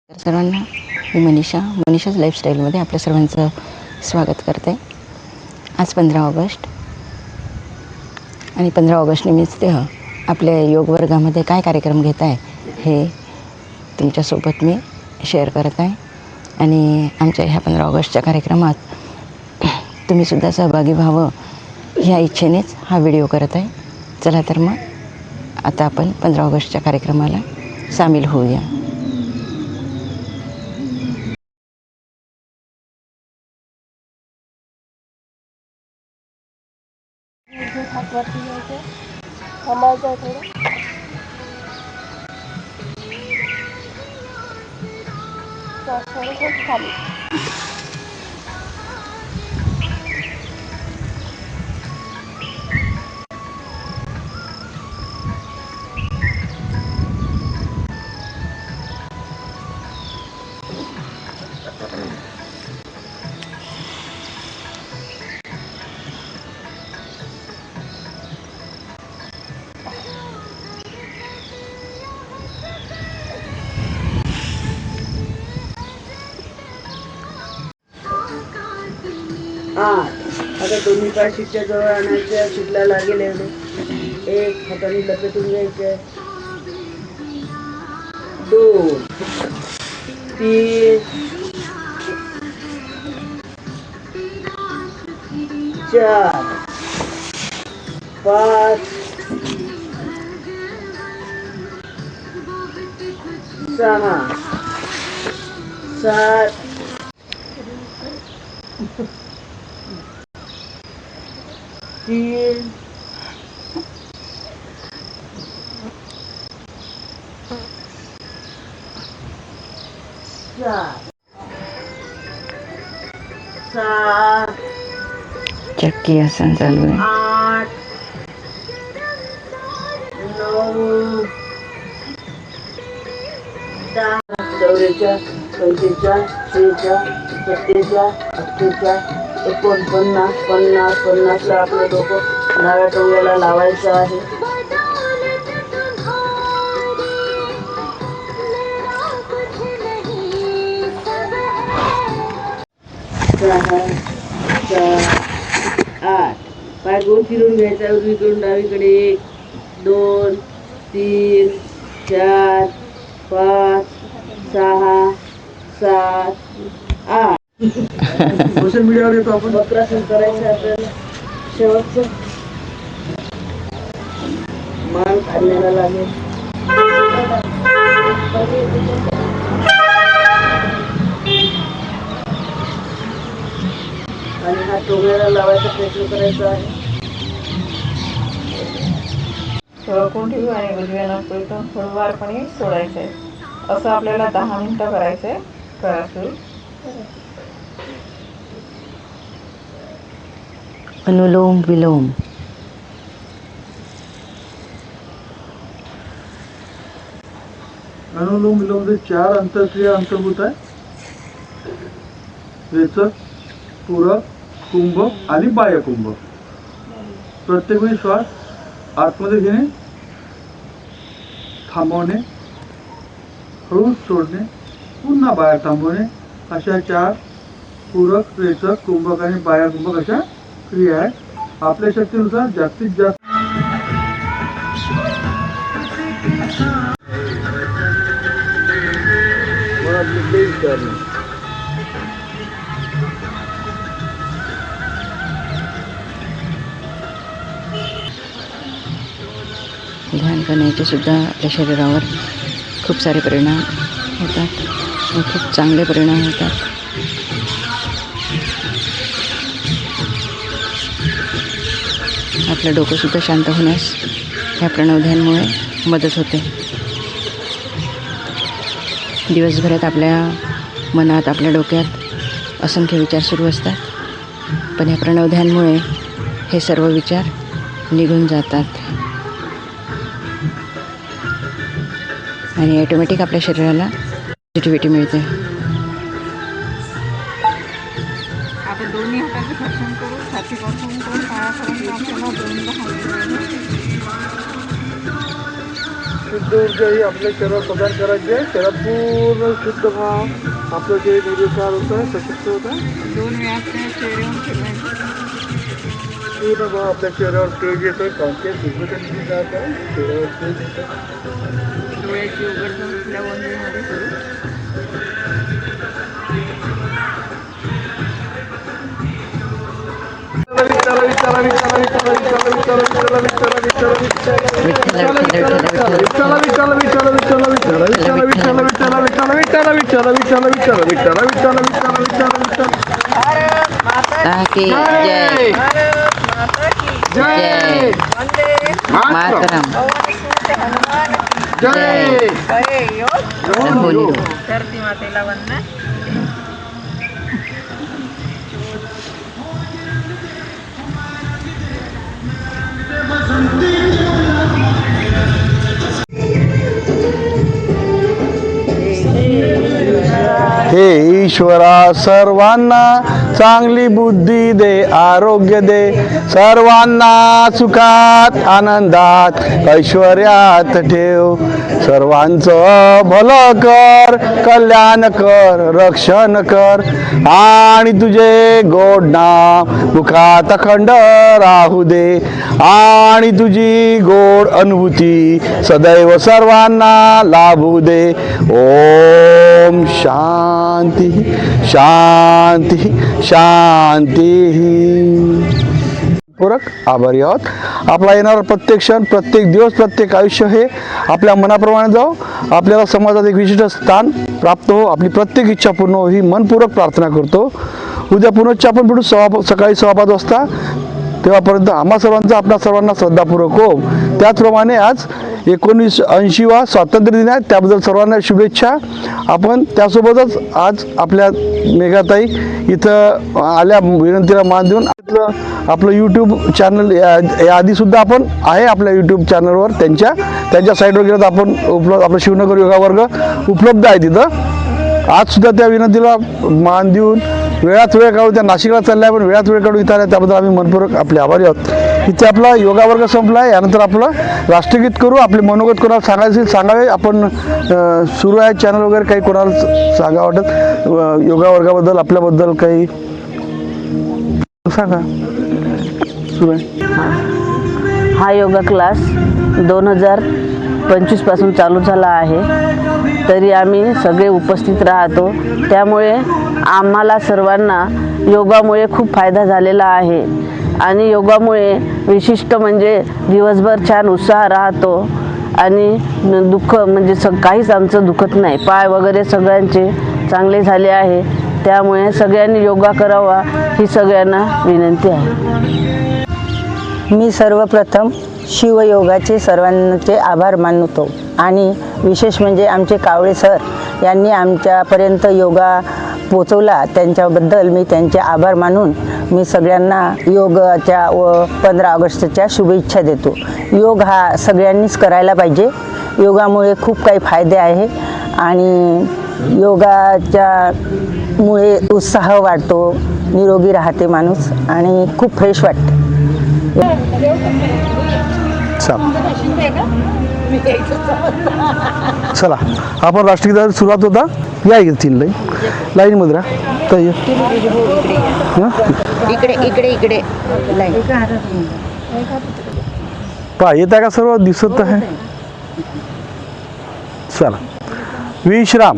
तर सर्वांना मी मनीषाज लाईफस्टाईलमध्ये आपल्या सर्वांचं स्वागत करते. आज 15 ऑगस्ट आणि 15 ऑगस्ट निमित्त आपल्या योग वर्गामध्ये काय कार्यक्रम घेत आहे हे तुमच्यासोबत मी शेअर करत आहे. आणि आमच्या ह्या 15 ऑगस्टच्या कार्यक्रमात तुम्हीसुद्धा सहभागी व्हावं ह्या इच्छेनेच हा व्हिडिओ करत आहे. चला तर मग आता आपण 15 ऑगस्टच्या कार्यक्रमाला सामील होऊया. हात वरती घ्यायचे, थांबायचं आहे थोडं. थोडंसं खाली. आता दोन्ही पाय शिट्ट्या जवळ आणायच्या, शिटला लागेल एवढे. एक हाताने लपेटून घ्यायचे. 2 3 4 5 6 7 3 4 7 चक्की आसन चालू आहे. 8 9 10 चौरेच्या 45 46 47 48 49 50 50ला आपलं डोकं डाव्या टोंग्याला लावायचं आहे. सहा 8 पाय गोल फिरून घ्यायचा उजवीकडून डावीकडे. 1 2 3 4 5 6 7 8 सोशल मीडियावर येतो आपण. वक्रासन करायचं आपल्याला. शेवटचं मान काढण्याला लागेल. आणि हा टोंगळ्याला लावायचा प्रयत्न करायचा आहे. ठळकून ठेवू आणि उजव्या नाकपुडीतून हळूवारपणे सोडायचं आहे. असं आपल्याला 10 मिनिटं करायचं आहे. करा सुरू. अनुलोम विलोम. अनुलोम विलोम 4 अंतरक्रिया अंतर्भूत आहे. रेचक, पूरक, कुंभ आणि बाह्य कुंभ. प्रत्येक वेळी श्वास आतमध्ये घेणे, थांबवणे, हळूच सोडणे, पुन्हा बाहेर थांबवणे अशा 4 पूरक, रेचक, कुंभक आणि बाह्य कुंभक अशा क्रिया आहेत. आपल्या शक्तीनुसार जास्तीत जास्त ध्यान करण्याचे सुद्धा आपल्या शरीरावर खूप सारे परिणाम होतात व खूप चांगले परिणाम होतात. आपलं डोकंसुद्धा शांत होण्यास ह्या प्रणवध्यानमुळे मदत होते. दिवसभरात आपल्या मनात, आपल्या डोक्यात असंख्य विचार सुरू असतात, पण ह्या प्रणवध्यानमुळे हे सर्व विचार निघून जातात आणि ॲटोमॅटिक आपल्या शरीराला पॉझिटिव्हिटी मिळते. आपण दोन्ही हाताचे घर्षण करू, छातीपासून करून पायापर्यंत आपल्याला 2 10 शुद्ध ऊर्जा ही आपल्या शरीरात प्रदान करायची आहे. शरीरात पूर्ण शुद्ध भाव आपलं शरीर निर्विकार होतं आहे, सशक्त होत आहे. 2 वेळा चेहऱ्यावर फिरवायचं. पूर्ण भाव आपल्या चेहऱ्यावर तेज येतं, कॉन्शियस दिसतं जात आहे, चेहऱ्यावर तेज येतं. डोळ्याची उघडझाप आपल्या 1 वेळमध्ये करू. की जय जय मातरम जय होली. धरती मातेला वंदन. हे ईश्वरा सर्वांना चांगली बुद्धी दे, आरोग्य दे, सर्वांना सुखात आनंदात ऐश्वर्यात ठेव. सर्वांचं भलं कर, कल्याण कर, रक्षण कर आणि तुझे गोड नाम मुखात अखंड राहू दे आणि तुझी गोड अनुभूती सदैव सर्वांना लाभू दे. ओम शांती शांती शांती. पूरक आभारी आहोत. आपला येणारा प्रत्येक क्षण, प्रत्येक दिवस, प्रत्येक आयुष्य हे आपल्या मनाप्रमाणे जाओ, आपल्याला समाजात एक विशिष्ट स्थान प्राप्त हो, आपली प्रत्येक इच्छा पूर्ण हो ही मनपूर्वक प्रार्थना करतो. उद्या पुनश्च आपण भेटू सकाळी 5:15 वाजता. तेव्हापर्यंत आम्हा सर्वांचा आपल्या सर्वांना श्रद्धापूर्वक हो. त्याचप्रमाणे आज 1980वा स्वातंत्र्य दिन आहे, त्याबद्दल सर्वांना शुभेच्छा. आपण त्यासोबतच आज आपल्या मेघाताई इथं आल्या विनंतीला मान देऊन आपलं यूट्यूब चॅनल याआधीसुद्धा आपण आहे आपल्या यूट्यूब चॅनलवर, त्यांच्या साईटवर गेलं तर आपण आपलं शिवनगर योगा वर्ग उपलब्ध आहे तिथं. आजसुद्धा त्या विनंतीला मान देऊन वेळात वेळ काढून त्या नाशिकला चालल्या, पण वेळात वेळ काढून इथं आल्या त्याबद्दल आम्ही मनपूर्वक आपले आभारी आहोत. इथे आपला योगा वर्ग संपला आहे. यानंतर आपलं राष्ट्रगीत करू. आपले मनोगत कोणाला सांगायचे सांगावे. आपण सुरू आहे चॅनल वगैरे, काही कोणाला सांगा वाटत योगा वर्गाबद्दल आपल्याबद्दल काही सांगा. सुरू आहे. हा योगा क्लास 2025 पासून चालू झाला आहे, तरी आम्ही सगळे उपस्थित राहतो. त्यामुळे आम्हाला सर्वांना योगामुळे खूप फायदा झालेला आहे आणि योगामुळे विशिष्ट म्हणजे दिवसभर छान उत्साह राहतो आणि दुःख म्हणजे काहीच आमचं दुखत नाही. पाय वगैरे सगळ्यांचे चांगले झाले आहे. त्यामुळे सगळ्यांनी योगा करावा ही सगळ्यांना विनंती आहे. मी सर्वप्रथम शिवयोगाचे सर्वांचे आभार मानतो आणि विशेष म्हणजे आमचे कावळे सर यांनी आमच्यापर्यंत योगा पोचवला, त्यांच्याबद्दल मी त्यांचे आभार मानून मी सगळ्यांना योगाच्या व 15 ऑगस्टच्या शुभेच्छा देतो. योग हा सगळ्यांनीच करायला पाहिजे. योगामुळे खूप काही फायदे आहे आणि योगाच्यामुळे उत्साह वाढतो, निरोगी राहते माणूस आणि खूप फ्रेश वाटते. चला आपण राष्ट्रगीताची सुरुवात होता. या तीन लाईनमध्ये राहा. इकडे इकडे इकडे पहा येत आहे का सर्व दिसत आहे. चला विश्राम,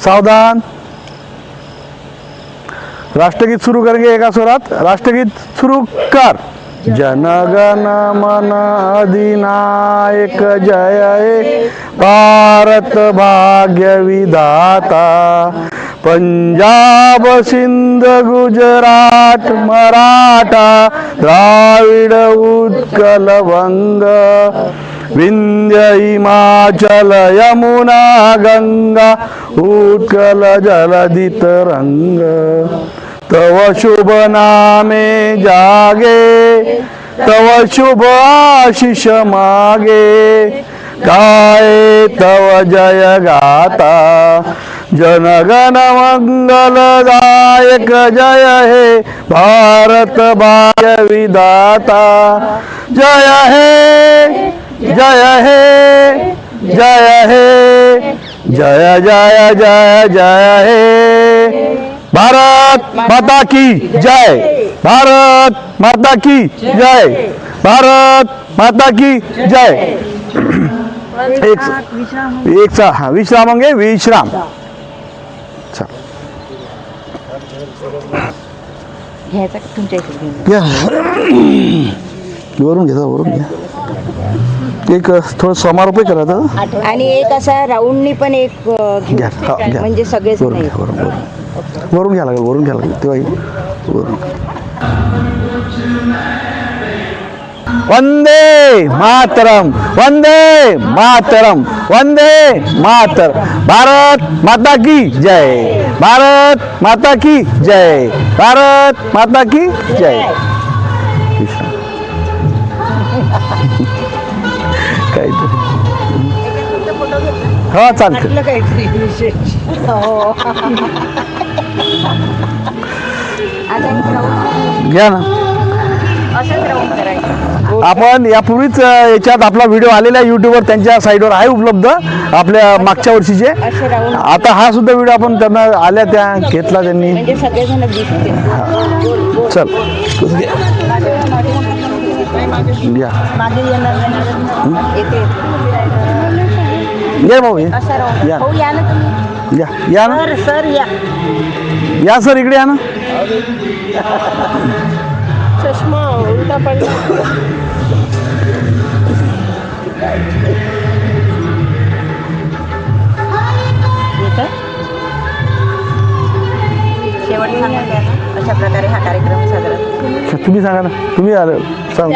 सावधान. राष्ट्रगीत सुरू करेंगे एका स्वरात. राष्ट्रगीत सुरू कर. जनगण मन अधिनायक जय हे भारत भाग्य विधाता. पंजाब सिंध गुजरात मराठा द्राविड उत्कल वंग विंध्य हिमाचल यमुना गंगा उत्कल जलधि तरंग. तव शुभ नामे जागे, तव शुभ आशीष मागे, गाये तव जय गाता. जनगण मंगलदायक जय हे भारत भाग्य विधाता. जय हे जय हे जय हे जय जय जय जय हे भारत माता की जय भारत माता की जय भारत माता की जय एक हा विश्राम विश्राम घ्यायचा का तुमच्या इकडे घेऊन? घ्या वरून घ्या वरून घ्या एक थोडं समारोप करायचं आणि एक असा राऊंडनी पण एक घ्या हा, घ्या म्हणजे सगळेच वरून नाही. घ्या वरून घ्या लागेल वरून घ्या लागेल तेव्हा वरून वंदे मातरम वंदे मातरम वंदे मातर भारत माता की जय भारत माता की जय भारत माता की जय काहीतरी हा चालतं घ्या ना आपण यापूर्वीच याच्यात आपला व्हिडिओ आलेला आहे युट्यूबवर त्यांच्या साईडवर आहे उपलब्ध आपल्या मागच्या वर्षीचे असे राऊंड आता हा सुद्धा व्हिडिओ आपण त्यांना आल्या त्या घेतला त्यांनी म्हणजे सगळेजण दिसते. चल घ्या येते घ्या भाऊ असा राऊंड. या हो, या ना तुम्ही. या ना सर या. या सर इकडे या ना चष्मा उलटा पडला. शेवट सांगा अशा प्रकारे हा कार्यक्रम साजरा. तुम्ही सांगा ना तुम्ही आले सांग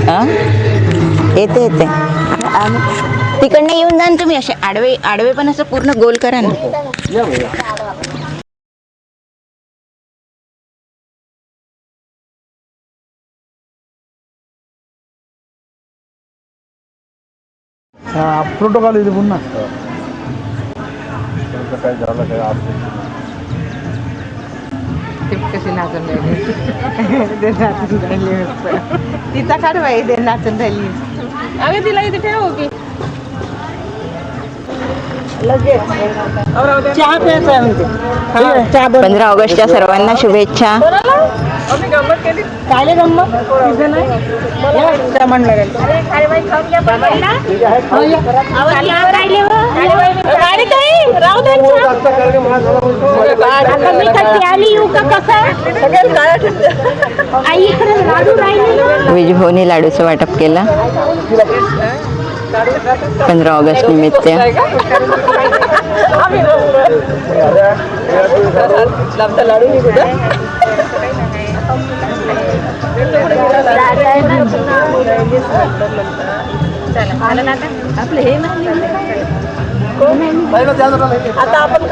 हा? येते येते तिकडनं येऊन जा ना तुम्ही. असे आडवे आडवे पण असं पूर्ण गोल करा ना. प्रोटोकॉल येते पुन्हा कशी नाचून राहिली तिचा काढवाय ते नाचून राहिली. अगं तिला इथे ठेव की चहा प्यायचा म्हणते. 15 ऑगस्टच्या सर्वांना शुभेच्छा. काय गंमत विजभाऊनी लाडूचं वाटप केलं 15 ऑगस्ट निमित्त. आता आपण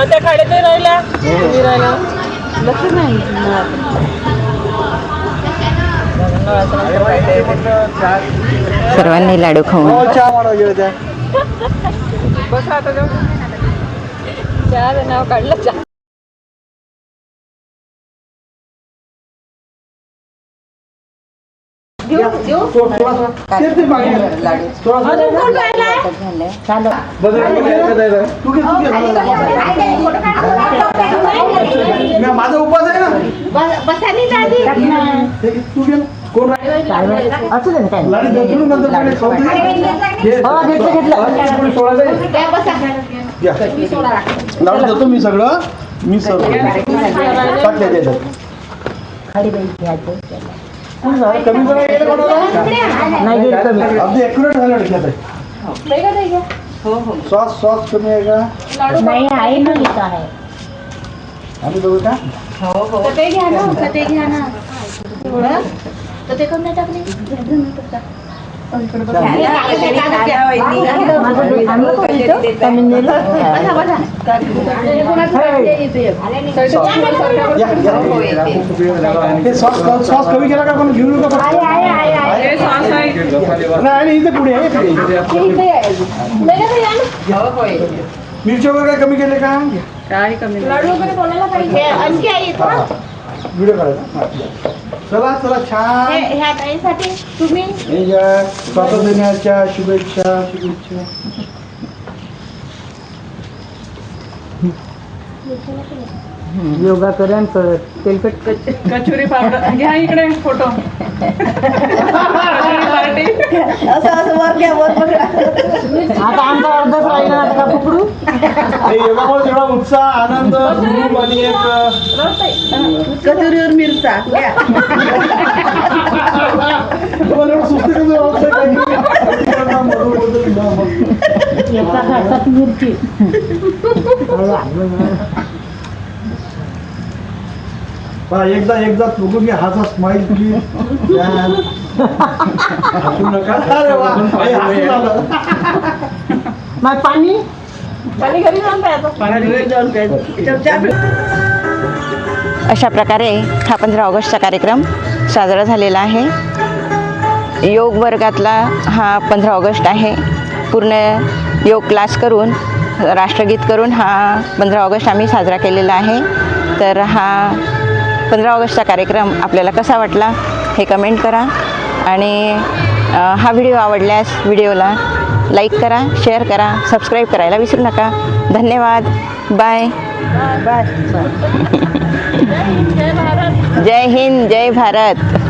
त्या खाड्यातही राहिल्या लक्ष नाही. सर्वांनी लाडू खाऊन चहा मारा गेलं त्या बस आता चहा नाव काढलं. चहा माझा उपास आहे ना तू घे कोण असू दे ना काय लाडू देतो मी सगळं मी सर्व कमी नाही कमी अगदी ॲक्युरेट झालं लक्षात आहे. सॉस सॉस कमी आहे का नाही आहे ना इथं आहे. आम्ही बघू का ते घ्या ना ते घ्या ना तर ते करून नाही टाकले सॉस कमी केला का पण घेऊ नका नाही इथे पुढे मिरची वगैरे काय कमी केले का व्हिडिओ काढायचा चला चला छान स्वातंत्र्य दिनाच्या शुभेच्छा शुभेच्छा योगा करण तेलकट कचोरी पावडर घ्या इकडे फोटो आता आमचा अर्धच राहिला आता का पकडू योगामुळे तेवढा उत्साह आनंद धूम आणि एक कचोरीवर मिरचा तुम्हाला एवढं सुस्त कसं वाटतंय एका घासात मिरची एकदा बघून घ्या हाचा स्माईल प्लीज हसू नका अरे वा हे हसून आलं. मग पाणी घरी जाऊन प्यायचं अशा प्रकारे हा 15 ऑगस्टचा कार्यक्रम साजरा झालेला आहे. योग वर्गातला हा 15 ऑगस्ट आहे. पूर्ण योग क्लास करून राष्ट्रगीत करून हा 15 ऑगस्ट आम्ही साजरा केलेला आहे. तर हा 15 ऑगस्टचा कार्यक्रम आपल्याला कसा वाटला हे कमेंट करा आणि हा व्हिडिओ आवडल्यास व्हिडिओला लाईक करा, शेअर करा, सबस्क्राईब करायला विसरू नका. धन्यवाद. बाय. बाय जय हिंद, जय भारत.